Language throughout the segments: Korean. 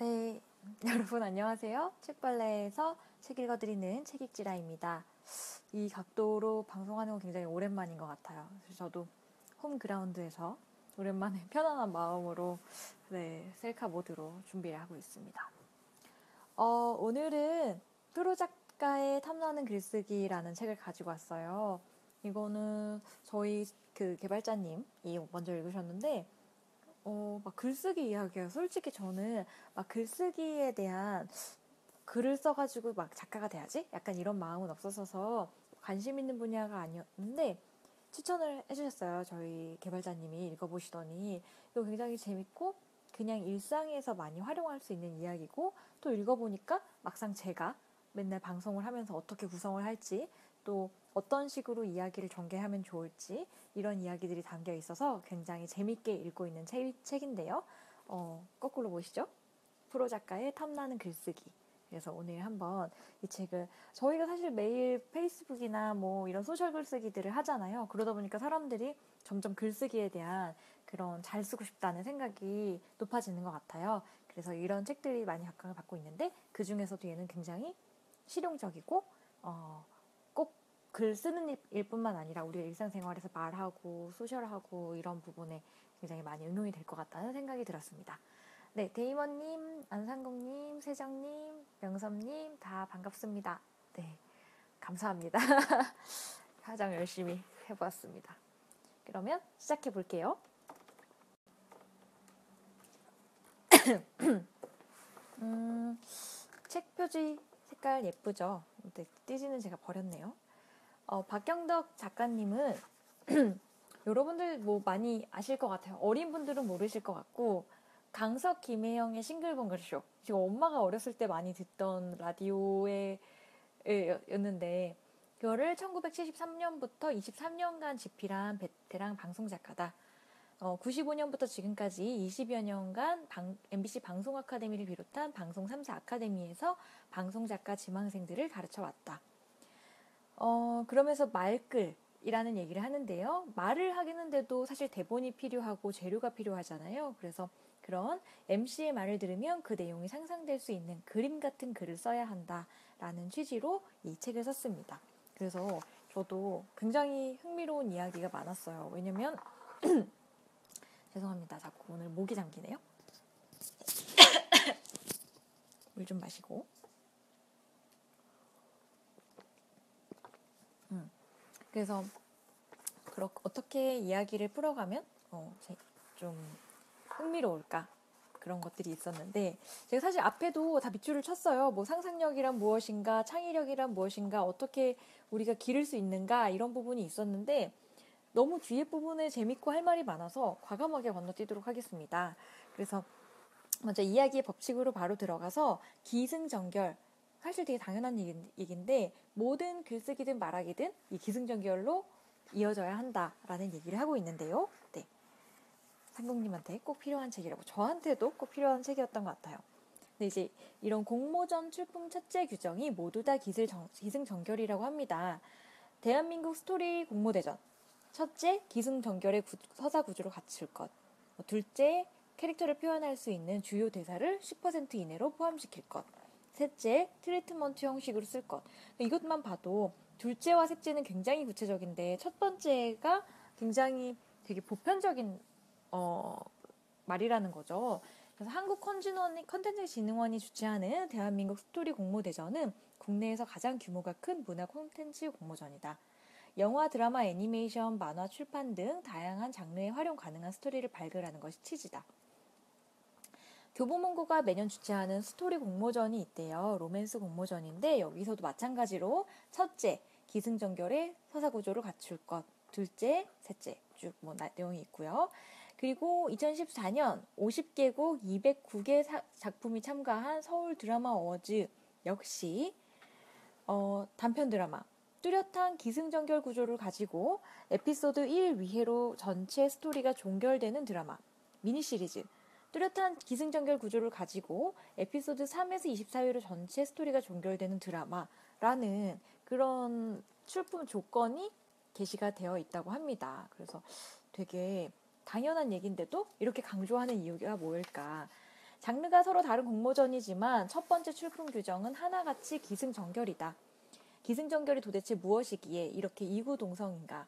네, 여러분 안녕하세요. 책벌레에서 책 읽어드리는 책읽지라입니다. 이 각도로 방송하는 건 굉장히 오랜만인 것 같아요. 그래서 저도 홈그라운드에서 오랜만에 편안한 마음으로 셀카 모드로 준비를 하고 있습니다. 오늘은 프로 작가의 탐나는 글쓰기라는 책을 가지고 왔어요. 이거는 저희 그 개발자님이 먼저 읽으셨는데 막 글쓰기 이야기예요. 솔직히 저는 막 글쓰기에 대한 글을 써가지고 막 작가가 돼야지? 약간 이런 마음은 없었어서 관심 있는 분야가 아니었는데 추천을 해주셨어요. 저희 개발자님이 읽어보시더니 이거 굉장히 재밌고 그냥 일상에서 많이 활용할 수 있는 이야기고 또 읽어보니까 막상 제가 맨날 방송을 하면서 어떻게 구성을 할지 또 어떤 식으로 이야기를 전개하면 좋을지 이런 이야기들이 담겨 있어서 굉장히 재밌게 읽고 있는 책인데요. 거꾸로 보시죠. 프로 작가의 탐나는 글쓰기. 그래서 오늘 한번 이 책을 저희가 사실 매일 페이스북이나 뭐 이런 소셜 글쓰기들을 하잖아요. 그러다 보니까 사람들이 점점 글쓰기에 대한 그런 잘 쓰고 싶다는 생각이 높아지는 것 같아요. 그래서 이런 책들이 많이 각광을 받고 있는데 그 중에서도 얘는 굉장히 실용적이고 꼭 글 쓰는 일뿐만 아니라 우리 일상생활에서 말하고 소셜하고 이런 부분에 굉장히 많이 응용이 될 것 같다는 생각이 들었습니다. 네, 데이먼님, 안상국님, 세정님, 명섭님 다 반갑습니다. 네, 감사합니다. 가장 열심히 해보았습니다. 그러면 시작해 볼게요. 책 표지 색깔 예쁘죠? 네, 띠지는 제가 버렸네요. 박경덕 작가님은 여러분들 뭐 많이 아실 것 같아요. 어린 분들은 모르실 것 같고 강석 김혜영의 싱글벙글쇼 지금 엄마가 어렸을 때 많이 듣던 라디오에 였는데 그거를 1973년부터 23년간 집필한 베테랑 방송작가다. 95년부터 지금까지 20여 년간 MBC 방송 아카데미를 비롯한 방송 3사 아카데미에서 방송작가 지망생들을 가르쳐왔다. 그러면서 말글이라는 얘기를 하는데요. 말을 하겠는데도 사실 대본이 필요하고 재료가 필요하잖아요. 그래서 그런 MC의 말을 들으면 그 내용이 상상될 수 있는 그림 같은 글을 써야 한다라는 취지로 이 책을 썼습니다. 그래서 저도 굉장히 흥미로운 이야기가 많았어요. 왜냐면 죄송합니다. 자꾸 오늘 목이 잠기네요. 물 좀 마시고. 그래서 어떻게 이야기를 풀어가면 좀 흥미로울까 그런 것들이 있었는데 제가 사실 앞에도 다 밑줄을 쳤어요. 뭐 상상력이란 무엇인가, 창의력이란 무엇인가, 어떻게 우리가 기를 수 있는가 이런 부분이 있었는데 너무 뒤에 부분에 재밌고 할 말이 많아서 과감하게 건너뛰도록 하겠습니다. 그래서 먼저 이야기의 법칙으로 바로 들어가서 기승전결 사실 되게 당연한 얘기인데 모든 글쓰기든 말하기든 이 기승전결로 이어져야 한다라는 얘기를 하고 있는데요. 네, 상국님한테 꼭 필요한 책이라고 저한테도 꼭 필요한 책이었던 것 같아요. 근데 이제 이런 공모전 출품 첫째 규정이 모두 다 기승전결이라고 합니다. 대한민국 스토리 공모대전 첫째, 기승전결의 서사 구조를 갖출 것. 둘째, 캐릭터를 표현할 수 있는 주요 대사를 10% 이내로 포함시킬 것. 셋째, 트리트먼트 형식으로 쓸 것. 이것만 봐도 둘째와 셋째는 굉장히 구체적인데 첫 번째가 굉장히 되게 보편적인 말이라는 거죠. 그래서 한국컨텐츠진흥원이 주최하는 대한민국 스토리 공모대전은 국내에서 가장 규모가 큰 문화 콘텐츠 공모전이다. 영화, 드라마, 애니메이션, 만화, 출판 등 다양한 장르에 활용 가능한 스토리를 발굴하는 것이 취지다. 교보문고가 매년 주최하는 스토리 공모전이 있대요. 로맨스 공모전인데 여기서도 마찬가지로 첫째, 기승전결의 서사구조를 갖출 것. 둘째, 셋째 쭉 내용이 있고요. 그리고 2014년 50개국 209개 작품이 참가한 서울 드라마 어워즈 역시 단편 드라마 뚜렷한 기승전결 구조를 가지고 에피소드 1위회로 전체 스토리가 종결되는 드라마 미니 시리즈 뚜렷한 기승전결 구조를 가지고 에피소드 3에서 24회로 전체 스토리가 종결되는 드라마라는 그런 출품 조건이 게시가 되어 있다고 합니다. 그래서 되게 당연한 얘기인데도 이렇게 강조하는 이유가 뭘까? 장르가 서로 다른 공모전이지만 첫 번째 출품 규정은 하나같이 기승전결이다. 기승전결이 도대체 무엇이기에 이렇게 이구동성인가?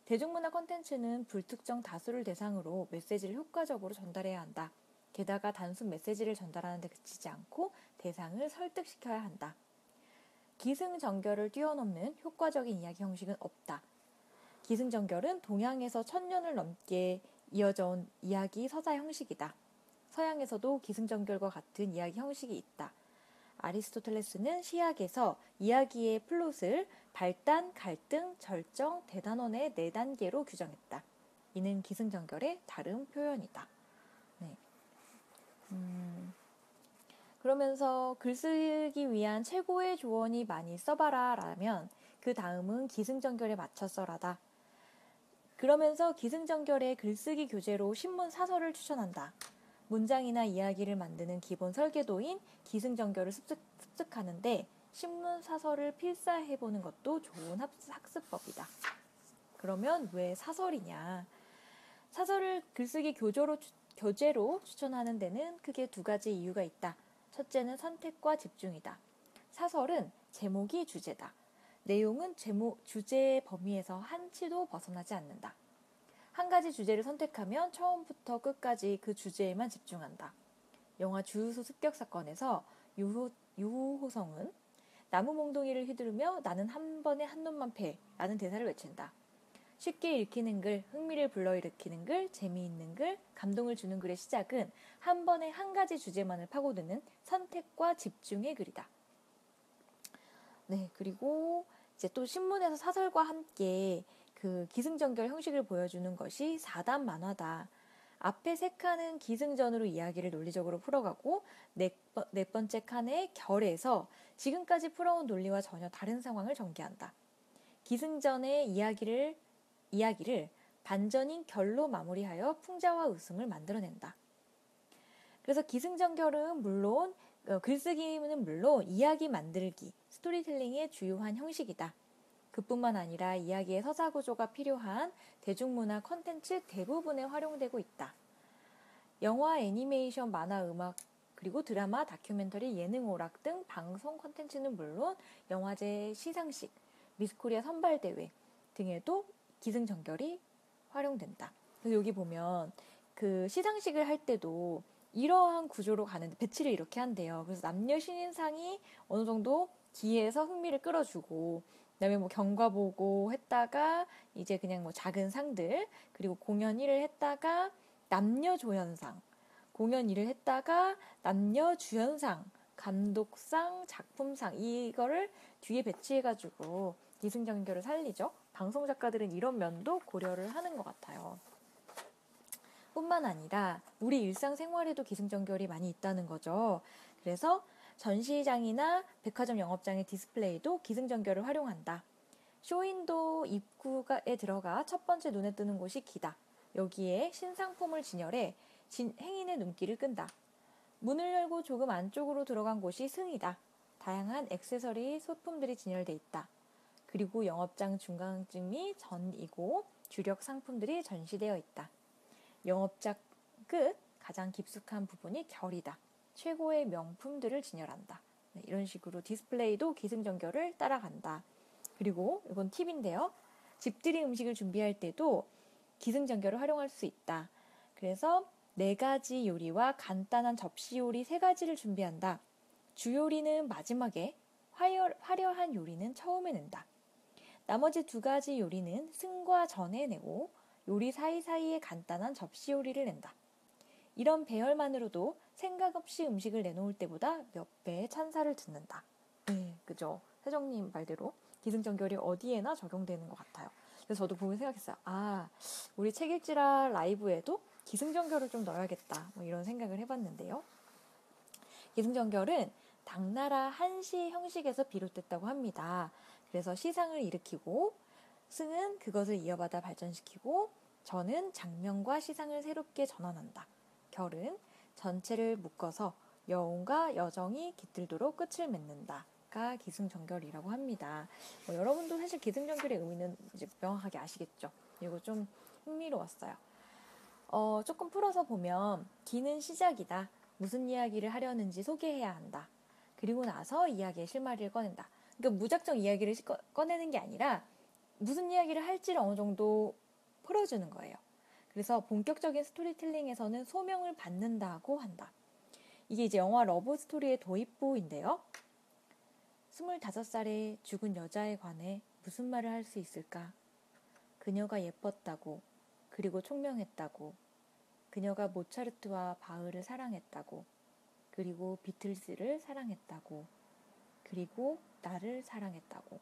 대중문화 콘텐츠는 불특정 다수를 대상으로 메시지를 효과적으로 전달해야 한다. 게다가 단순 메시지를 전달하는 데 그치지 않고 대상을 설득시켜야 한다. 기승전결을 뛰어넘는 효과적인 이야기 형식은 없다. 기승전결은 동양에서 1000년을 넘게 이어져 온 이야기 서사 형식이다. 서양에서도 기승전결과 같은 이야기 형식이 있다. 아리스토텔레스는 시학에서 이야기의 플롯을 발단, 갈등, 절정, 대단원의 4단계로 규정했다. 이는 기승전결의 다른 표현이다. 네. 그러면서 글쓰기 위한 최고의 조언이 많이 써봐라 라면 그 다음은 기승전결에 맞춰 써라다. 그러면서 기승전결의 글쓰기 교재로 신문 사설을 추천한다. 문장이나 이야기를 만드는 기본 설계도인 기승전결을 습득하는데 신문 사설을 필사해보는 것도 좋은 학습법이다. 그러면 왜 사설이냐? 사설을 글쓰기 교재로 추천하는 데는 크게 2가지 이유가 있다. 첫째는 선택과 집중이다. 사설은 제목이 주제다. 내용은 주제의 범위에서 한치도 벗어나지 않는다. 한 가지 주제를 선택하면 처음부터 끝까지 그 주제에만 집중한다. 영화 주유소 습격 사건에서 유호성은 나무 몽둥이를 휘두르며 나는 한 번에 한 놈만 패 라는 대사를 외친다. 쉽게 읽히는 글, 흥미를 불러일으키는 글, 재미있는 글, 감동을 주는 글의 시작은 한 번에 한 가지 주제만을 파고드는 선택과 집중의 글이다. 네, 그리고 이제 또 신문에서 사설과 함께 그 기승전결 형식을 보여주는 것이 4단 만화다. 앞에 3칸은 기승전으로 이야기를 논리적으로 풀어가고 네 번째 칸의 결에서 지금까지 풀어온 논리와 전혀 다른 상황을 전개한다. 기승전의 이야기를 반전인 결로 마무리하여 풍자와 웃음을 만들어낸다. 그래서 기승전결은 물론 글쓰기는 물론 이야기 만들기, 스토리텔링의 주요한 형식이다. 그뿐만 아니라 이야기의 서사 구조가 필요한 대중문화 콘텐츠 대부분에 활용되고 있다. 영화, 애니메이션, 만화, 음악, 그리고 드라마, 다큐멘터리, 예능, 오락 등 방송 콘텐츠는 물론 영화제, 시상식, 미스코리아 선발대회 등에도 기승전결이 활용된다. 그래서 여기 보면 그 시상식을 할 때도 이러한 구조로 가는데 배치를 이렇게 한대요. 그래서 남녀 신인상이 어느 정도 기에서 흥미를 끌어주고 그다음에 뭐 경과 보고 했다가 이제 그냥 뭐 작은 상들, 그리고 공연 1을 했다가 남녀 조연상, 공연 2를 했다가 남녀 주연상, 감독상, 작품상 이거를 뒤에 배치해가지고 기승전결을 살리죠. 방송 작가들은 이런 면도 고려를 하는 것 같아요. 뿐만 아니라 우리 일상생활에도 기승전결이 많이 있다는 거죠. 그래서 전시장이나 백화점 영업장의 디스플레이도 기승전결을 활용한다. 쇼윈도 입구에 들어가 첫 번째 눈에 뜨는 곳이 기다. 여기에 신상품을 진열해 행인의 눈길을 끈다. 문을 열고 조금 안쪽으로 들어간 곳이 승이다. 다양한 액세서리 소품들이 진열돼 있다. 그리고 영업장 중간쯤이 전이고 주력 상품들이 전시되어 있다. 영업장 끝 가장 깊숙한 부분이 결이다. 최고의 명품들을 진열한다. 네, 이런 식으로 디스플레이도 기승전결을 따라간다. 그리고 이건 팁인데요. 집들이 음식을 준비할 때도 기승전결을 활용할 수 있다. 그래서 4가지 요리와 간단한 접시 요리 3가지를 준비한다. 주요리는 마지막에, 화려한 요리는 처음에 낸다. 나머지 2가지 요리는 승과 전에 내고 요리 사이사이에 간단한 접시 요리를 낸다. 이런 배열만으로도 생각 없이 음식을 내놓을 때보다 몇 배의 찬사를 듣는다. 네, 그죠? 세정님 말대로 기승전결이 어디에나 적용되는 것 같아요. 그래서 저도 보면 생각했어요. 우리 책 읽지라 라이브에도 기승전결을 좀 넣어야겠다. 뭐 이런 생각을 해봤는데요. 기승전결은 당나라 한시 형식에서 비롯됐다고 합니다. 그래서 시상을 일으키고 승은 그것을 이어받아 발전시키고 전은 장면과 시상을 새롭게 전환한다. 결은 전체를 묶어서 여운과 여정이 깃들도록 끝을 맺는다가 기승전결이라고 합니다. 여러분도 사실 기승전결의 의미는 이제 명확하게 아시겠죠? 이거 좀 흥미로웠어요. 조금 풀어서 보면 기는 시작이다. 무슨 이야기를 하려는지 소개해야 한다. 그리고 나서 이야기의 실마리를 꺼낸다. 그러니까 무작정 이야기를 꺼내는 게 아니라 무슨 이야기를 할지를 어느 정도 풀어주는 거예요. 그래서 본격적인 스토리텔링에서는 소명을 받는다고 한다. 이게 이제 영화 러브 스토리의 도입부인데요. 25살의 죽은 여자에 관해 무슨 말을 할 수 있을까? 그녀가 예뻤다고, 그리고 총명했다고, 그녀가 모차르트와 바흐를 사랑했다고, 그리고 비틀스를 사랑했다고, 그리고 나를 사랑했다고.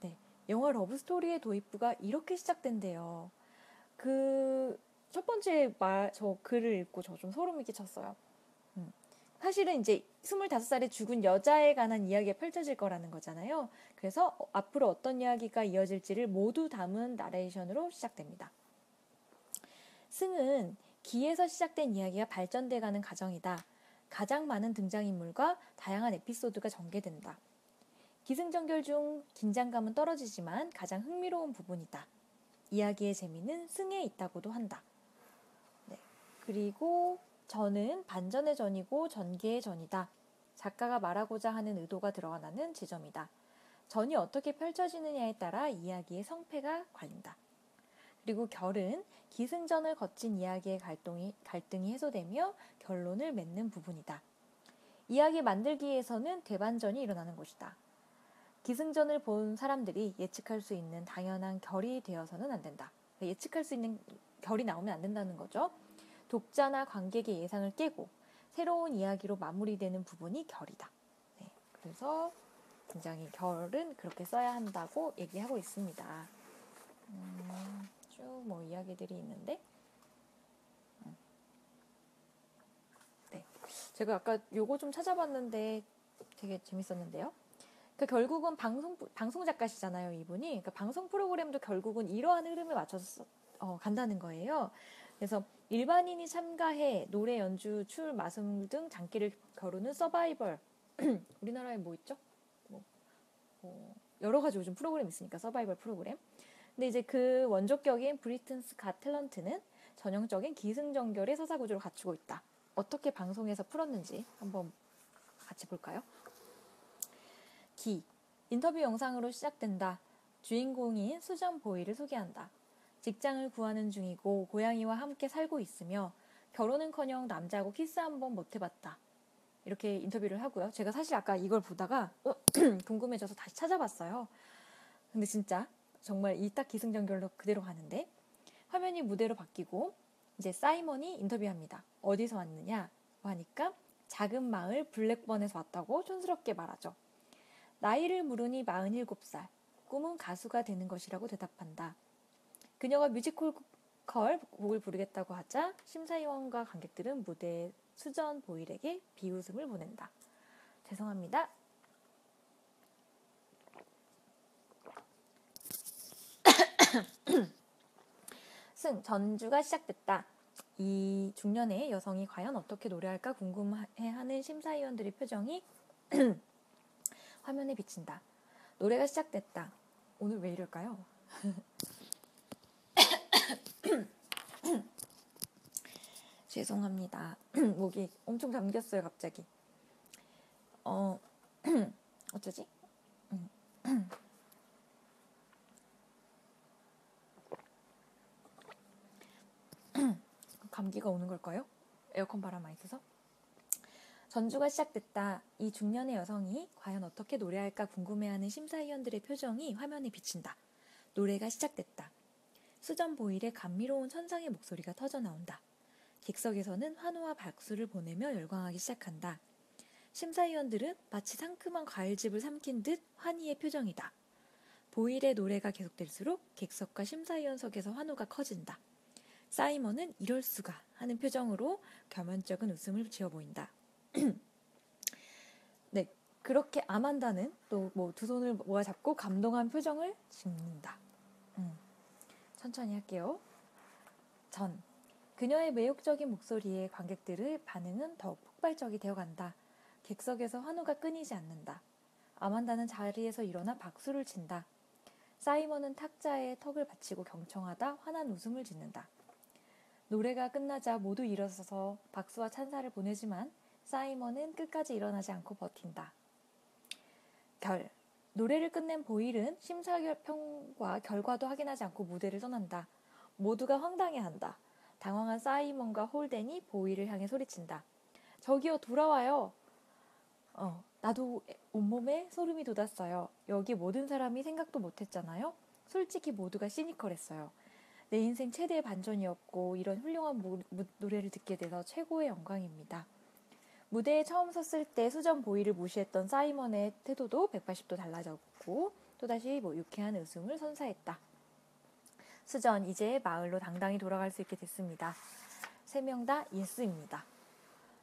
네, 영화 러브 스토리의 도입부가 이렇게 시작된대요. 첫 번째 저 글을 읽고 저 좀 소름이 끼쳤어요. 사실은 이제 25살의 죽은 여자에 관한 이야기가 펼쳐질 거라는 거잖아요. 그래서 앞으로 어떤 이야기가 이어질지를 모두 담은 나레이션으로 시작됩니다. 승은 기에서 시작된 이야기가 발전돼가는 과정이다. 가장 많은 등장인물과 다양한 에피소드가 전개된다. 기승전결 중 긴장감은 떨어지지만 가장 흥미로운 부분이다. 이야기의 재미는 승에 있다고도 한다. 네. 그리고 전은 반전의 전이고 전개의 전이다. 작가가 말하고자 하는 의도가 드러나는 지점이다. 전이 어떻게 펼쳐지느냐에 따라 이야기의 성패가 갈린다. 그리고 결은 기승전을 거친 이야기의 갈등이 해소되며 결론을 맺는 부분이다. 이야기 만들기에서는 대반전이 일어나는 것이다. 기승전을 본 사람들이 예측할 수 있는 당연한 결이 되어서는 안 된다. 예측할 수 있는 결이 나오면 안 된다는 거죠. 독자나 관객의 예상을 깨고 새로운 이야기로 마무리되는 부분이 결이다. 네, 그래서 굉장히 결은 그렇게 써야 한다고 얘기하고 있습니다. 쭉 뭐 이야기들이 있는데 네, 제가 아까 요거 좀 찾아봤는데 되게 재밌었는데요. 그러니까 결국은 방송 작가시잖아요, 이분이. 그러니까 방송 프로그램도 결국은 이러한 흐름에 맞춰서 간다는 거예요. 그래서 일반인이 참가해 노래 연주, 출, 마술 등 장기를 겨루는 서바이벌. 우리나라에 뭐 있죠? 여러 가지 요즘 프로그램 있으니까 서바이벌 프로그램. 근데 이제 그 원조격인 브리튼스 갓 탤런트는 전형적인 기승전결의 서사구조를 갖추고 있다. 어떻게 방송에서 풀었는지 한번 같이 볼까요? 인터뷰 영상으로 시작된다. 주인공인 수전 보이를 소개한다. 직장을 구하는 중이고 고양이와 함께 살고 있으며 결혼은커녕 남자하고 키스 한번 못 해봤다. 이렇게 인터뷰를 하고요. 제가 사실 아까 이걸 보다가 궁금해져서 다시 찾아봤어요. 근데 진짜 정말 이 딱 기승전결로 그대로 가는데 화면이 무대로 바뀌고 이제 사이먼이 인터뷰합니다. 어디서 왔느냐 하니까 작은 마을 블랙번에서 왔다고 촌스럽게 말하죠. 나이를 물으니 47살, 꿈은 가수가 되는 것이라고 대답한다. 그녀가 뮤지컬 곡을 부르겠다고 하자 심사위원과 관객들은 무대에 수전 보일에게 비웃음을 보낸다. 죄송합니다. 전주가 시작됐다. 이 중년의 여성이 과연 어떻게 노래할까 궁금해하는 심사위원들의 표정이 화면에 비친다. 노래가 시작됐다. 오늘 왜 이럴까요? 죄송합니다. 목이 엄청 잠겼어요, 갑자기. 어쩌지? 감기가 오는 걸까요? 에어컨 바람 많이 쐬서? 전주가 시작됐다. 이 중년의 여성이 과연 어떻게 노래할까 궁금해하는 심사위원들의 표정이 화면에 비친다. 노래가 시작됐다. 수전 보일의 감미로운 천상의 목소리가 터져나온다. 객석에서는 환호와 박수를 보내며 열광하기 시작한다. 심사위원들은 마치 상큼한 과일즙을 삼킨 듯 환희의 표정이다. 보일의 노래가 계속될수록 객석과 심사위원석에서 환호가 커진다. 사이먼은 이럴 수가 하는 표정으로 겸연쩍은 웃음을 지어 보인다. 네, 그렇게 아만다는 또 뭐 두 손을 모아 잡고 감동한 표정을 짓는다. 천천히 할게요. 그녀의 매혹적인 목소리에 관객들의 반응은 더욱 폭발적이 되어간다. 객석에서 환호가 끊이지 않는다. 아만다는 자리에서 일어나 박수를 친다. 사이먼은 탁자에 턱을 받치고 경청하다 환한 웃음을 짓는다. 노래가 끝나자 모두 일어서서 박수와 찬사를 보내지만 사이먼은 끝까지 일어나지 않고 버틴다. 노래를 끝낸 보일은 심사평과 결과도 확인하지 않고 무대를 떠난다. 모두가 황당해한다. 당황한 사이먼과 홀덴이 보일을 향해 소리친다. 저기요, 돌아와요. 나도 온몸에 소름이 돋았어요. 여기 모든 사람이 생각도 못했잖아요. 솔직히 모두가 시니컬했어요. 내 인생 최대의 반전이었고 이런 훌륭한 노래를 듣게 돼서 최고의 영광입니다. 무대에 처음 섰을 때 수전 보이를 무시했던 사이먼의 태도도 180도 달라졌고 또다시 유쾌한 웃음을 선사했다. 수전, 이제 마을로 당당히 돌아갈 수 있게 됐습니다. 3명 다 예스입니다.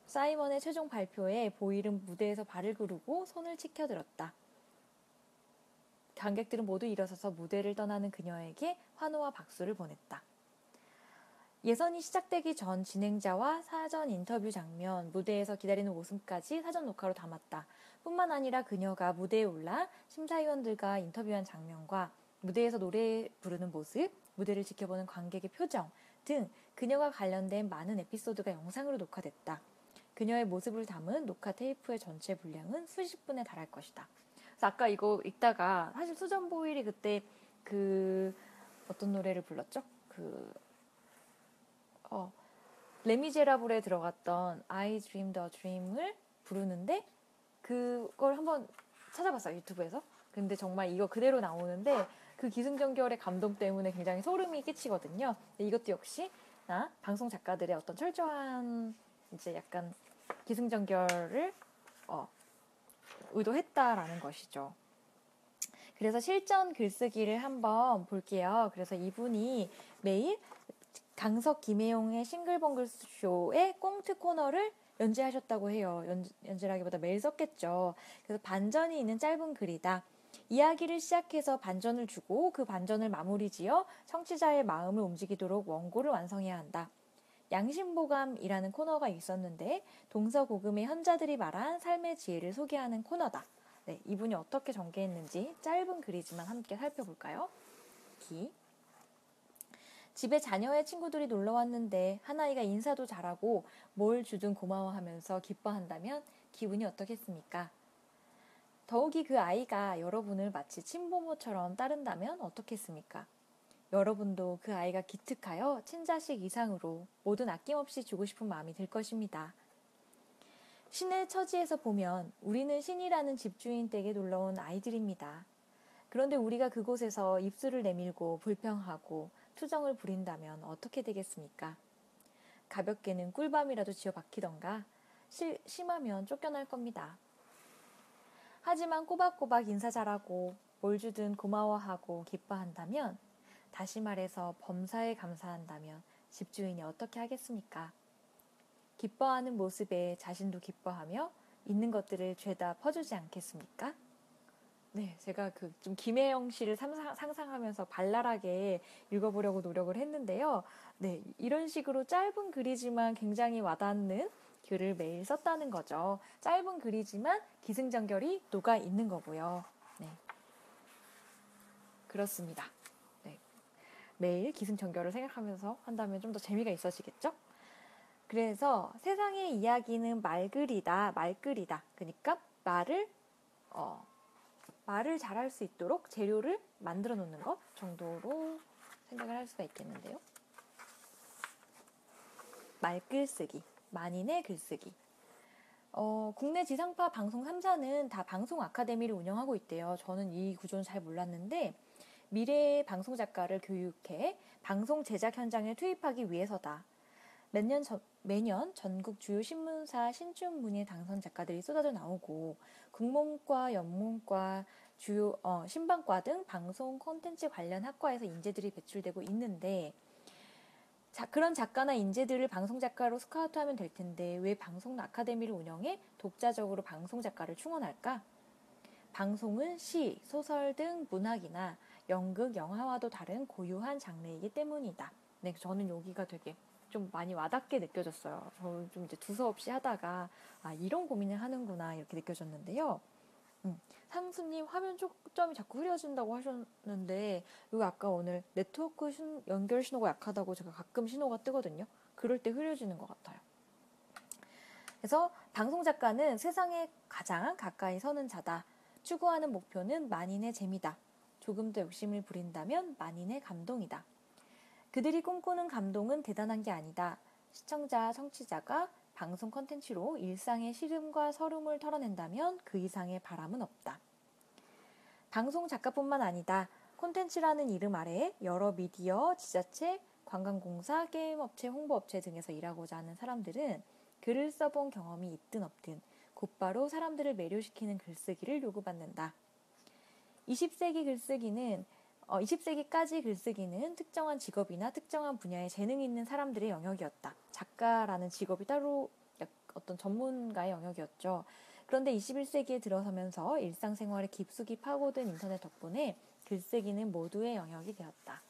사이먼의 최종 발표에 보일은 무대에서 발을 구르고 손을 치켜들었다. 관객들은 모두 일어서서 무대를 떠나는 그녀에게 환호와 박수를 보냈다. 예선이 시작되기 전 진행자와 사전 인터뷰 장면, 무대에서 기다리는 모습까지 사전 녹화로 담았다. 뿐만 아니라 그녀가 무대에 올라 심사위원들과 인터뷰한 장면과 무대에서 노래 부르는 모습, 무대를 지켜보는 관객의 표정 등 그녀가 관련된 많은 에피소드가 영상으로 녹화됐다. 그녀의 모습을 담은 녹화 테이프의 전체 분량은 수십 분에 달할 것이다. 그래서 아까 이거 읽다가 사실 수전 보일이 그때 어떤 노래를 불렀죠? 레미제라블에 들어갔던 I Dreamed a Dream을 부르는데 그걸 한번 찾아봤어요, 유튜브에서. 근데 정말 이거 그대로 나오는데 그 기승전결의 감동 때문에 굉장히 소름이 끼치거든요. 이것도 역시 방송 작가들의 어떤 철저한 이제 약간 기승전결을 의도했다라는 것이죠. 그래서 실전 글쓰기를 한번 볼게요. 그래서 이분이 매일 강석 김혜용의 싱글벙글 쇼의 꽁트 코너를 연재하셨다고 해요. 연재라기보다 매일 썼겠죠. 그래서 반전이 있는 짧은 글이다. 이야기를 시작해서 반전을 주고 그 반전을 마무리 지어 청취자의 마음을 움직이도록 원고를 완성해야 한다. 양심보감이라는 코너가 있었는데 동서고금의 현자들이 말한 삶의 지혜를 소개하는 코너다. 네, 이분이 어떻게 전개했는지 짧은 글이지만 함께 살펴볼까요? 집에 자녀의 친구들이 놀러 왔는데 한 아이가 인사도 잘하고 뭘 주든 고마워하면서 기뻐한다면 기분이 어떻겠습니까? 더욱이 그 아이가 여러분을 마치 친부모처럼 따른다면 어떻겠습니까? 여러분도 그 아이가 기특하여 친자식 이상으로 뭐든 아낌없이 주고 싶은 마음이 들 것입니다. 신의 처지에서 보면 우리는 신이라는 집주인 댁에 놀러온 아이들입니다. 그런데 우리가 그곳에서 입술을 내밀고 불평하고 투정을 부린다면 어떻게 되겠습니까? 가볍게는 꿀밤이라도 쥐어 박히던가 심하면 쫓겨날 겁니다. 하지만 꼬박꼬박 인사 잘하고 뭘 주든 고마워하고 기뻐한다면, 다시 말해서 범사에 감사한다면 집주인이 어떻게 하겠습니까? 기뻐하는 모습에 자신도 기뻐하며 있는 것들을 죄다 퍼주지 않겠습니까? 네, 제가 좀 김혜영 씨를 상상하면서 발랄하게 읽어보려고 노력을 했는데요. 네, 이런 식으로 짧은 글이지만 굉장히 와닿는 글을 매일 썼다는 거죠. 짧은 글이지만 기승전결이 녹아 있는 거고요. 네, 그렇습니다. 네, 매일 기승전결을 생각하면서 한다면 좀 더 재미가 있어지겠죠? 그래서 세상의 이야기는 말글이다. 그러니까 말을 잘할 수 있도록 재료를 만들어 놓는 것 정도로 생각을 할 수가 있겠는데요. 말글쓰기, 만인의 글쓰기. 국내 지상파 방송 3사는 다 방송 아카데미를 운영하고 있대요. 저는 이 구조는 잘 몰랐는데 미래의 방송 작가를 교육해 방송 제작 현장에 투입하기 위해서다. 매년 전국 주요 신문사 신춘문예 당선 작가들이 쏟아져 나오고 국문과, 연문과, 주요 신방과 등 방송 콘텐츠 관련 학과에서 인재들이 배출되고 있는데, 그런 작가나 인재들을 방송 작가로 스카우트하면 될 텐데 왜 방송 아카데미를 운영해 독자적으로 방송 작가를 충원할까? 방송은 시, 소설 등 문학이나 연극, 영화와도 다른 고유한 장르이기 때문이다. 네, 저는 여기가 되게 좀 많이 와닿게 느껴졌어요. 저는 좀 이제 두서없이 하다가 이런 고민을 하는구나 이렇게 느껴졌는데요. 상수님 화면 초점이 자꾸 흐려진다고 하셨는데 이거 아까 오늘 네트워크 연결 신호가 약하다고 제가 가끔 신호가 뜨거든요. 그럴 때 흐려지는 것 같아요. 그래서 방송 작가는 세상에 가장 가까이 서는 자다. 추구하는 목표는 만인의 재미다. 조금 더 욕심을 부린다면 만인의 감동이다. 그들이 꿈꾸는 감동은 대단한 게 아니다. 시청자, 청취자가 방송 컨텐츠로 일상의 시름과 서름을 털어낸다면 그 이상의 바람은 없다. 방송 작가뿐만 아니다. 콘텐츠라는 이름 아래 여러 미디어, 지자체, 관광공사, 게임업체, 홍보업체 등에서 일하고자 하는 사람들은 글을 써본 경험이 있든 없든 곧바로 사람들을 매료시키는 글쓰기를 요구받는다. 20세기까지 글쓰기는 특정한 직업이나 특정한 분야에 재능이 있는 사람들의 영역이었다. 작가라는 직업이 따로 어떤 전문가의 영역이었죠. 그런데 21세기에 들어서면서 일상생활에 깊숙이 파고든 인터넷 덕분에 글쓰기는 모두의 영역이 되었다.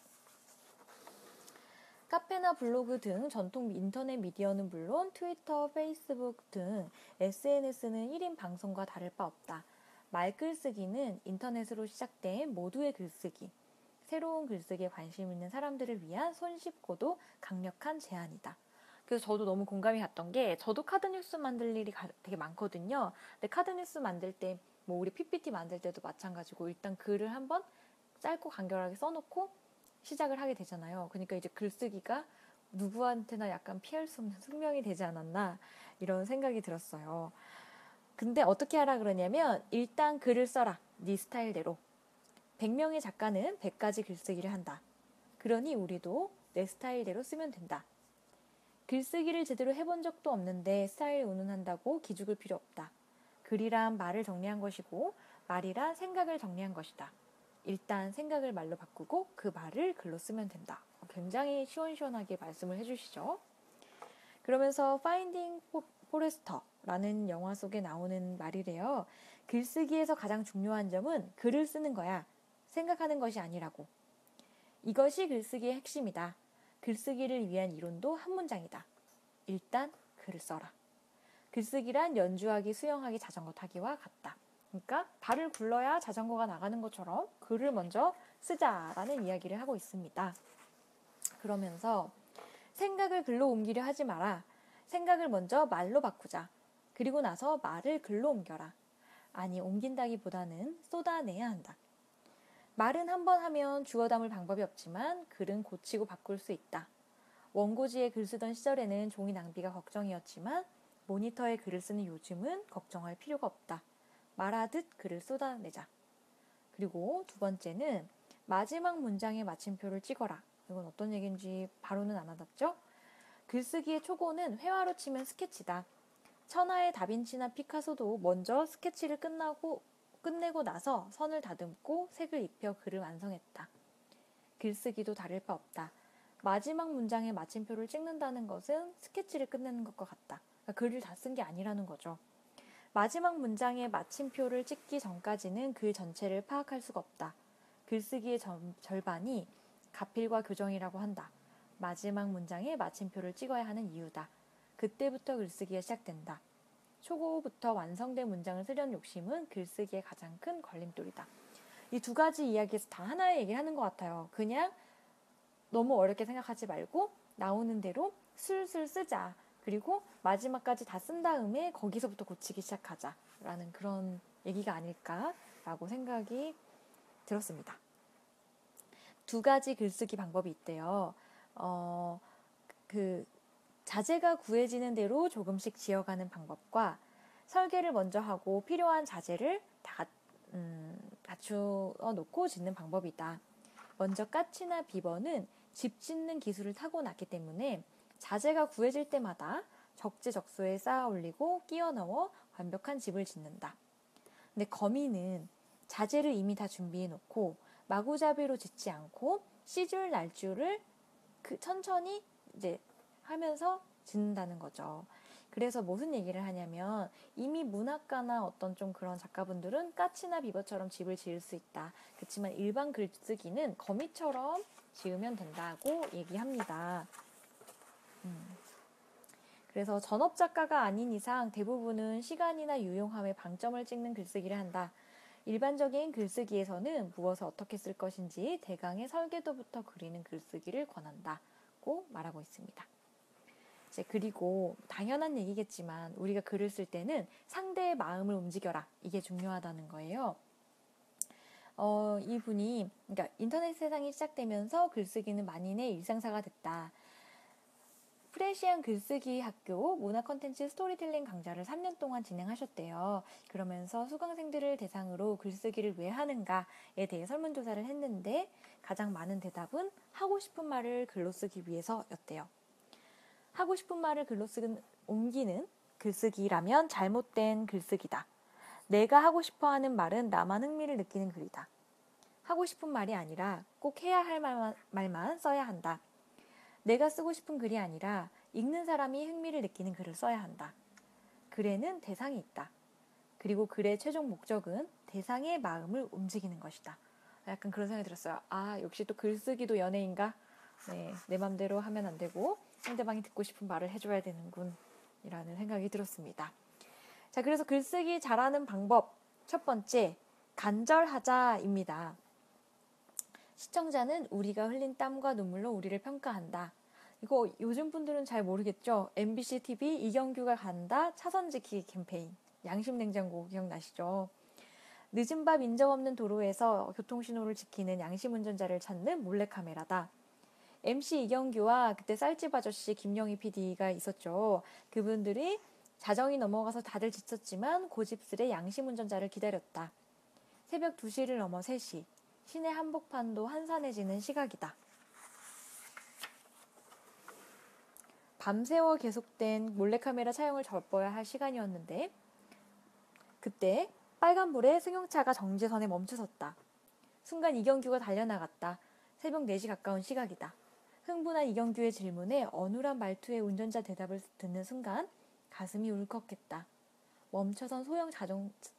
카페나 블로그 등 전통 인터넷 미디어는 물론 트위터, 페이스북 등 SNS는 1인 방송과 다를 바 없다. 말글쓰기는 인터넷으로 시작된 모두의 글쓰기, 새로운 글쓰기에 관심 있는 사람들을 위한 손쉽고도 강력한 제안이다. 그래서 저도 너무 공감이 갔던 게 저도 카드뉴스 만들 일이 되게 많거든요. 근데 카드뉴스 만들 때 뭐 우리 PPT 만들 때도 마찬가지고 일단 글을 한번 짧고 간결하게 써놓고 시작을 하게 되잖아요. 그러니까 이제 글쓰기가 누구한테나 약간 피할 수 없는 숙명이 되지 않았나 이런 생각이 들었어요. 근데 어떻게 하라 그러냐면 일단 글을 써라. 네 스타일대로. 100명의 작가는 100가지 글쓰기를 한다. 그러니 우리도 내 스타일대로 쓰면 된다. 글쓰기를 제대로 해본 적도 없는데 스타일 운운한다고 기죽을 필요 없다. 글이란 말을 정리한 것이고 말이란 생각을 정리한 것이다. 일단 생각을 말로 바꾸고 그 말을 글로 쓰면 된다. 굉장히 시원시원하게 말씀을 해주시죠. 그러면서 파인딩 포레스터라는 영화 속에 나오는 말이래요. 글쓰기에서 가장 중요한 점은 글을 쓰는 거야. 생각하는 것이 아니라고. 이것이 글쓰기의 핵심이다. 글쓰기를 위한 이론도 한 문장이다. 일단 글을 써라. 글쓰기란 연주하기, 수영하기, 자전거 타기와 같다. 그러니까 발을 굴러야 자전거가 나가는 것처럼 글을 먼저 쓰자라는 이야기를 하고 있습니다. 그러면서 생각을 글로 옮기려 하지 마라. 생각을 먼저 말로 바꾸자. 그리고 나서 말을 글로 옮겨라. 아니, 옮긴다기보다는 쏟아내야 한다. 말은 한 번 하면 주워 담을 방법이 없지만 글은 고치고 바꿀 수 있다. 원고지에 글 쓰던 시절에는 종이 낭비가 걱정이었지만 모니터에 글을 쓰는 요즘은 걱정할 필요가 없다. 말하듯 글을 쏟아내자. 그리고 두 번째는 마지막 문장에 마침표를 찍어라. 이건 어떤 얘기인지 바로는 안 와닿죠? 글쓰기의 초고는 회화로 치면 스케치다. 천하의 다빈치나 피카소도 먼저 스케치를 끝내고 나서 선을 다듬고 색을 입혀 글을 완성했다. 글쓰기도 다를 바 없다. 마지막 문장에 마침표를 찍는다는 것은 스케치를 끝내는 것과 같다. 그러니까 글을 다 쓴 게 아니라는 거죠. 마지막 문장에 마침표를 찍기 전까지는 글 전체를 파악할 수가 없다. 글쓰기의 절반이 가필과 교정이라고 한다. 마지막 문장에 마침표를 찍어야 하는 이유다. 그때부터 글쓰기가 시작된다. 초고부터 완성된 문장을 쓰려는 욕심은 글쓰기의 가장 큰 걸림돌이다. 이 두 가지 이야기에서 다 하나의 얘기를 하는 것 같아요. 그냥 너무 어렵게 생각하지 말고 나오는 대로 술술 쓰자. 그리고 마지막까지 다 쓴 다음에 거기서부터 고치기 시작하자라는 그런 얘기가 아닐까라고 생각이 들었습니다. 두 가지 글쓰기 방법이 있대요. 자재가 구해지는 대로 조금씩 지어가는 방법과 설계를 먼저 하고 필요한 자재를 다 갖추어 놓고 짓는 방법이다. 먼저 까치나 비버는 집 짓는 기술을 타고났기 때문에 자재가 구해질 때마다 적재적소에 쌓아 올리고 끼워 넣어 완벽한 집을 짓는다. 근데 거미는 자재를 이미 다 준비해 놓고 마구잡이로 짓지 않고 씨줄 날줄을 천천히 이제 하면서 짓는다는 거죠. 그래서 무슨 얘기를 하냐면 이미 문학가나 어떤 좀 그런 작가분들은 까치나 비버처럼 집을 지을 수 있다. 그렇지만 일반 글쓰기는 거미처럼 지으면 된다고 얘기합니다. 그래서 전업 작가가 아닌 이상 대부분은 시간이나 유용함에 방점을 찍는 글쓰기를 한다. 일반적인 글쓰기에서는 무엇을 어떻게 쓸 것인지 대강의 설계도부터 그리는 글쓰기를 권한다고 말하고 있습니다. 그리고 당연한 얘기겠지만 우리가 글을 쓸 때는 상대의 마음을 움직여라. 이게 중요하다는 거예요. 이분이 그러니까 인터넷 세상이 시작되면서 글쓰기는 만인의 일상사가 됐다. 프레시안 글쓰기 학교 문화 콘텐츠 스토리텔링 강좌를 3년 동안 진행하셨대요. 그러면서 수강생들을 대상으로 글쓰기를 왜 하는가에 대해 설문조사를 했는데 가장 많은 대답은 하고 싶은 말을 글로 쓰기 위해서였대요. 하고 싶은 말을 글로 옮기는 글쓰기라면 잘못된 글쓰기다. 내가 하고 싶어하는 말은 나만 흥미를 느끼는 글이다. 하고 싶은 말이 아니라 꼭 해야 할 말만 써야 한다. 내가 쓰고 싶은 글이 아니라 읽는 사람이 흥미를 느끼는 글을 써야 한다. 글에는 대상이 있다. 그리고 글의 최종 목적은 대상의 마음을 움직이는 것이다. 약간 그런 생각이 들었어요. 아, 역시 또 글쓰기도 연애인가? 네, 내 맘대로 하면 안 되고 상대방이 듣고 싶은 말을 해줘야 되는군 이라는 생각이 들었습니다. 자, 그래서 글쓰기 잘하는 방법 첫 번째, 간절하자입니다. 시청자는 우리가 흘린 땀과 눈물로 우리를 평가한다. 이거 요즘 분들은 잘 모르겠죠? MBC TV 이경규가 간다 차선 지키기 캠페인 양심냉장고 기억나시죠? 늦은 밤 인적 없는 도로에서 교통신호를 지키는 양심 운전자를 찾는 몰래카메라다. MC 이경규와 그때 쌀집 아저씨 김영희 PD가 있었죠. 그분들이 자정이 넘어가서 다들 지쳤지만 고집스레 양심 운전자를 기다렸다. 새벽 2시를 넘어 3시. 시내 한복판도 한산해지는 시각이다. 밤새워 계속된 몰래카메라 촬영을 접어야 할 시간이었는데 그때 빨간불에 승용차가 정지선에 멈춰섰다. 순간 이경규가 달려나갔다. 새벽 4시 가까운 시각이다. 흥분한 이경규의 질문에 어눌한 말투의 운전자 대답을 듣는 순간 가슴이 울컥했다. 멈춰선 소형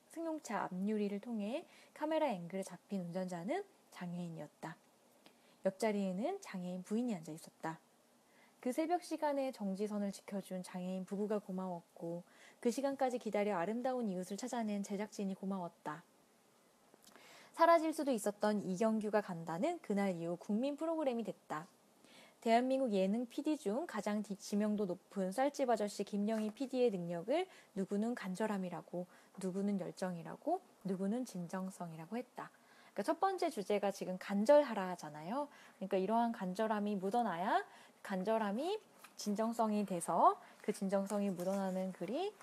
승용차 앞유리를 통해 카메라 앵글에 잡힌 운전자는 장애인이었다. 옆자리에는 장애인 부인이 앉아 있었다. 그 새벽 시간에 정지선을 지켜준 장애인 부부가 고마웠고 그 시간까지 기다려 아름다운 이웃을 찾아낸 제작진이 고마웠다. 사라질 수도 있었던 이경규가 간다는 그날 이후 국민 프로그램이 됐다. 대한민국 예능 PD 중 가장 지명도 높은 쌀집 아저씨 김영희 PD의 능력을 누구는 간절함이라고, 누구는 열정이라고, 누구는 진정성이라고 했다. 그러니까 첫 번째 주제가 지금 간절하라잖아요. 그러니까 이러한 간절함이 묻어나야 간절함이 진정성이 돼서 그 진정성이 묻어나는 글이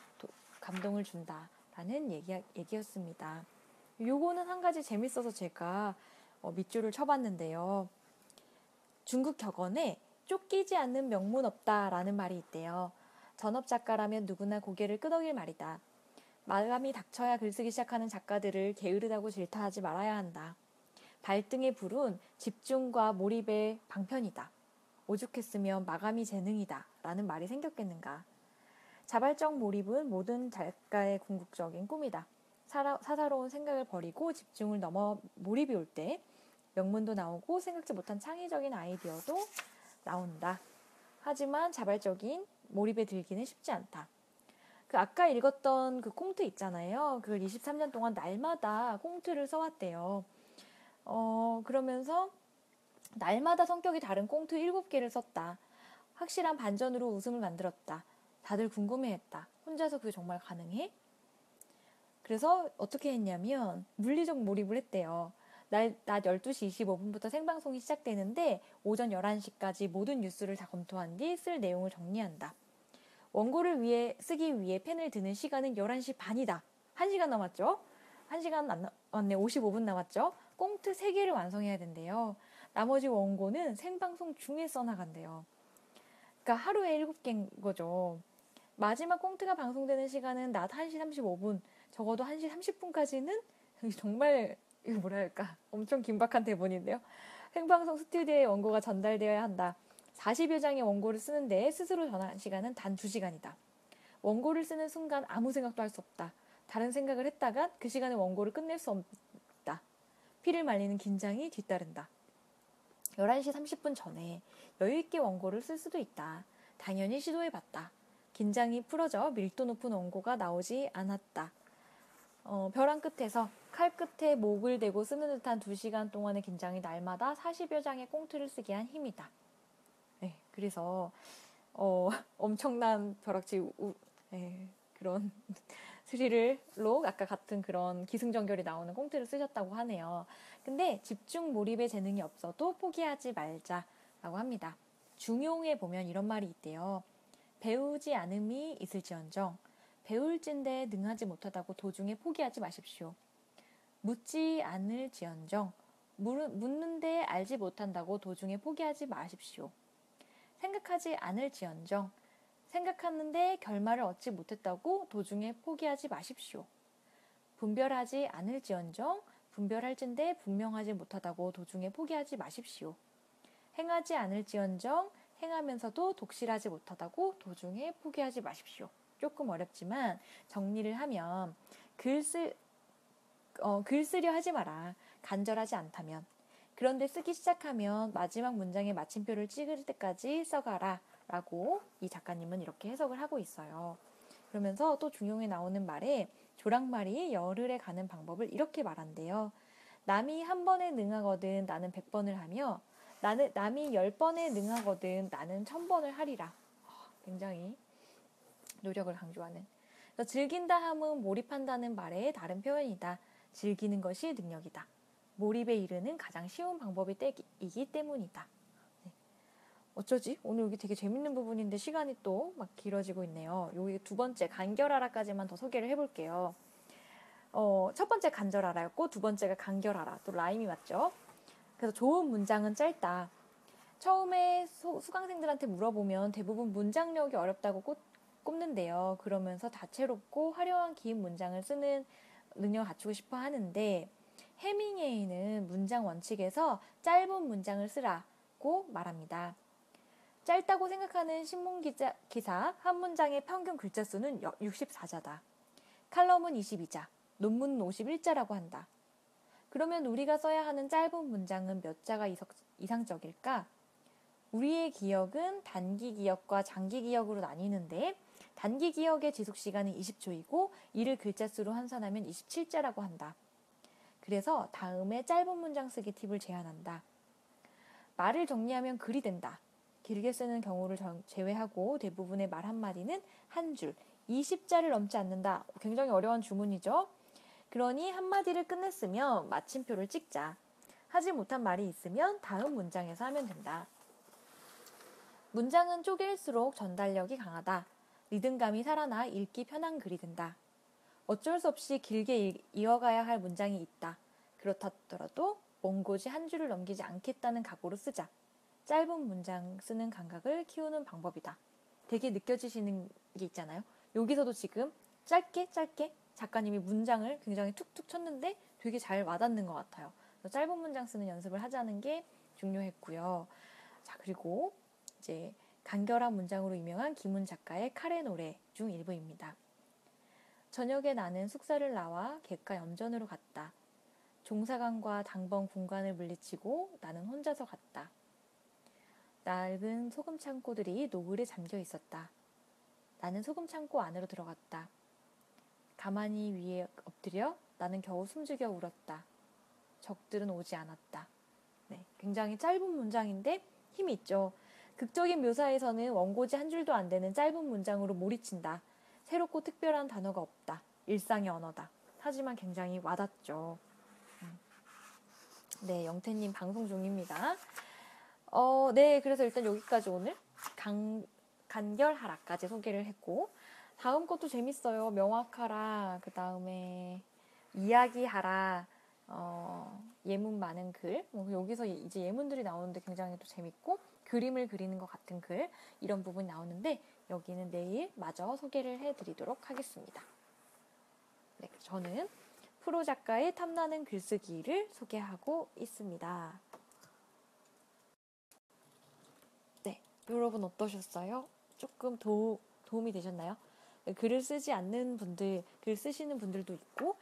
감동을 준다라는 얘기였습니다. 요거는 한 가지 재밌어서 제가 밑줄을 쳐봤는데요. 중국 격언에 쫓기지 않는 명문 없다라는 말이 있대요. 전업작가라면 누구나 고개를 끄덕일 말이다. 마감이 닥쳐야 글쓰기 시작하는 작가들을 게으르다고 질타하지 말아야 한다. 발등의 불은 집중과 몰입의 방편이다. 오죽했으면 마감이 재능이다 라는 말이 생겼겠는가. 자발적 몰입은 모든 작가의 궁극적인 꿈이다. 사사로운 생각을 버리고 집중을 넘어 몰입이 올 때 명문도 나오고 생각지 못한 창의적인 아이디어도 나온다. 하지만 자발적인 몰입에 들기는 쉽지 않다. 그 아까 읽었던 그 꽁트 있잖아요. 그걸 23년 동안 날마다 꽁트를 써왔대요. 그러면서 날마다 성격이 다른 꽁트 7개를 썼다. 확실한 반전으로 웃음을 만들었다. 다들 궁금해했다. 혼자서 그게 정말 가능해? 그래서 어떻게 했냐면 물리적 몰입을 했대요. 낮 12시 25분부터 생방송이 시작되는데 오전 11시까지 모든 뉴스를 다 검토한 뒤 쓸 내용을 정리한다. 원고를 쓰기 위해 펜을 드는 시간은 11시 반이다. 1시간 남았죠? 1시간 안 남았네. 55분 남았죠? 꽁트 3개를 완성해야 된대요. 나머지 원고는 생방송 중에 써나간대요. 그러니까 하루에 7개인 거죠. 마지막 꽁트가 방송되는 시간은 낮 1시 35분, 적어도 1시 30분까지는 정말 이거 뭐랄까 엄청 긴박한 대본인데요. 생방송 스튜디오에 원고가 전달되어야 한다. 40여 장의 원고를 쓰는데 스스로 정한 시간은 단 2시간이다. 원고를 쓰는 순간 아무 생각도 할 수 없다. 다른 생각을 했다가 그 시간에 원고를 끝낼 수 없다. 피를 말리는 긴장이 뒤따른다. 11시 30분 전에 여유있게 원고를 쓸 수도 있다. 당연히 시도해봤다. 긴장이 풀어져 밀도 높은 원고가 나오지 않았다. 벼랑 끝에서 칼 끝에 목을 대고 쓰는 듯한 2시간 동안의 긴장이 날마다 40여 장의 꽁트를 쓰게 한 힘이다. 네, 그래서 엄청난 벼락치 그런 스릴로 아까 같은 그런 기승전결이 나오는 꽁트를 쓰셨다고 하네요. 근데 집중 몰입의 재능이 없어도 포기하지 말자라고 합니다. 중용에 보면 이런 말이 있대요. 배우지 않음이 있을지언정 배울 진데 능하지 못하다고 도중에 포기하지 마십시오. 묻지 않을지언정 묻는데 알지 못한다고 도중에 포기하지 마십시오. 생각하지 않을지언정 생각하는데 결말을 얻지 못했다고 도중에 포기하지 마십시오. 분별하지 않을지언정 분별할진데 분명하지 못하다고 도중에 포기하지 마십시오. 행하지 않을지언정 행하면서도 독실하지 못하다고 도중에 포기하지 마십시오. 조금 어렵지만 정리를 하면 글 쓰려 하지 마라. 간절하지 않다면. 그런데 쓰기 시작하면 마지막 문장에 마침표를 찍을 때까지 써가라 라고 이 작가님은 이렇게 해석을 하고 있어요. 그러면서 또 중용에 나오는 말에 조랑말이 열흘에 가는 방법을 이렇게 말한대요. 남이 한 번에 능하거든 나는 100번을 하며 남이 10번에 능하거든 나는 1000번을 하리라. 굉장히 노력을 강조하는. 즐긴다 함은 몰입한다는 말의 다른 표현이다. 즐기는 것이 능력이다. 몰입에 이르는 가장 쉬운 방법이 이기 때문이다. 네. 어쩌지? 오늘 여기 되게 재밌는 부분인데 시간이 또 막 길어지고 있네요. 여기 두 번째 간결하라까지만 더 소개를 해볼게요. 첫 번째 간절하라였고 두 번째가 간결하라. 또 라임이 맞죠? 그래서 좋은 문장은 짧다. 처음에 수강생들한테 물어보면 대부분 문장력이 어렵다고 꼽는데요. 그러면서 다채롭고 화려한 긴 문장을 쓰는 능력을 갖추고 싶어 하는데 해밍웨이는 문장 원칙에서 짧은 문장을 쓰라고 말합니다. 짧다고 생각하는 신문 기사 한 문장의 평균 글자 수는 64자다. 칼럼은 22자, 논문은 51자라고 한다. 그러면 우리가 써야 하는 짧은 문장은 몇 자가 이상적일까? 우리의 기억은 단기 기억과 장기 기억으로 나뉘는데 단기 기억의 지속 시간은 20초이고 이를 글자 수로 환산하면 27자라고 한다. 그래서 다음에 짧은 문장 쓰기 팁을 제안한다. 말을 정리하면 글이 된다. 길게 쓰는 경우를 제외하고 대부분의 말 한마디는 한 줄, 20자를 넘지 않는다. 굉장히 어려운 주문이죠. 그러니 한마디를 끝냈으면 마침표를 찍자. 하지 못한 말이 있으면 다음 문장에서 하면 된다. 문장은 쪼갤수록 전달력이 강하다. 리듬감이 살아나 읽기 편한 글이 된다. 어쩔 수 없이 길게 이어가야 할 문장이 있다. 그렇다 하더라도 원고지 한 줄을 넘기지 않겠다는 각오로 쓰자. 짧은 문장 쓰는 감각을 키우는 방법이다. 되게 느껴지시는 게 있잖아요. 여기서도 지금 짧게 작가님이 문장을 굉장히 툭툭 쳤는데 되게 잘 와닿는 것 같아요. 짧은 문장 쓰는 연습을 하자는 게 중요했고요. 자, 그리고 이제 간결한 문장으로 유명한 김훈 작가의 칼의 노래 중 일부입니다. 저녁에 나는 숙사를 나와 객가 염전으로 갔다. 종사관과 당번 군관을 물리치고 나는 혼자서 갔다. 낡은 소금 창고들이 노을에 잠겨 있었다. 나는 소금 창고 안으로 들어갔다. 가만히 위에 엎드려 나는 겨우 숨죽여 울었다. 적들은 오지 않았다. 네, 굉장히 짧은 문장인데 힘이 있죠. 극적인 묘사에서는 원고지 한 줄도 안 되는 짧은 문장으로 몰입친다. 새롭고 특별한 단어가 없다. 일상의 언어다. 하지만 굉장히 와닿죠. 네, 영태님 방송 중입니다. 네, 그래서 일단 여기까지 오늘 간결하라까지 소개를 했고 다음 것도 재밌어요. 명확하라, 그 다음에 이야기하라, 예문 많은 글. 여기서 이제 예문들이 나오는데 굉장히 또 재밌고 그림을 그리는 것 같은 글 이런 부분이 나오는데 여기는 내일 마저 소개를 해드리도록 하겠습니다. 네, 저는 프로 작가의 탐나는 글쓰기를 소개하고 있습니다. 네, 여러분 어떠셨어요? 조금 도움이 되셨나요? 글을 쓰지 않는 분들, 글 쓰시는 분들도 있고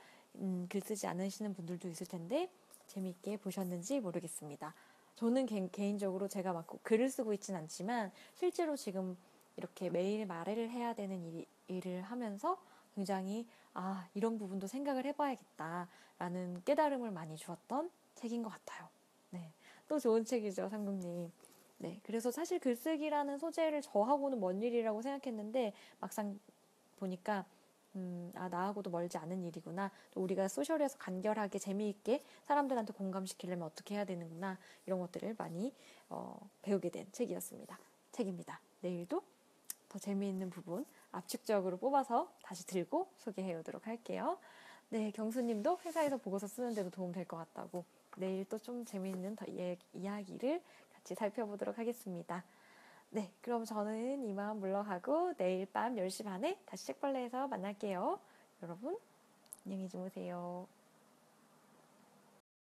글 쓰지 않으시는 분들도 있을 텐데 재미있게 보셨는지 모르겠습니다. 저는 개인적으로 제가 막 글을 쓰고 있진 않지만 실제로 지금 이렇게 매일 말을 해야 되는 일을 하면서 굉장히 이런 부분도 생각을 해봐야겠다라는 깨달음을 많이 주었던 책인 것 같아요. 네, 또 좋은 책이죠, 상국님. 네, 그래서 사실 글쓰기라는 소재를 저하고는 먼 일이라고 생각했는데 막상 보니까 나하고도 멀지 않은 일이구나. 또 우리가 소셜에서 간결하게 재미있게 사람들한테 공감시키려면 어떻게 해야 되는구나. 이런 것들을 많이 배우게 된 책입니다. 내일도 더 재미있는 부분 압축적으로 뽑아서 다시 들고 소개해 오도록 할게요. 네, 경수님도 회사에서 보고서 쓰는데도 도움 될 것 같다고 내일 또 좀 재미있는 이야기를 같이 살펴보도록 하겠습니다. 네, 그럼 저는 이만 물러가고 내일 밤 10시 반에 다시 책벌레에서 만날게요. 여러분, 안녕히 주무세요.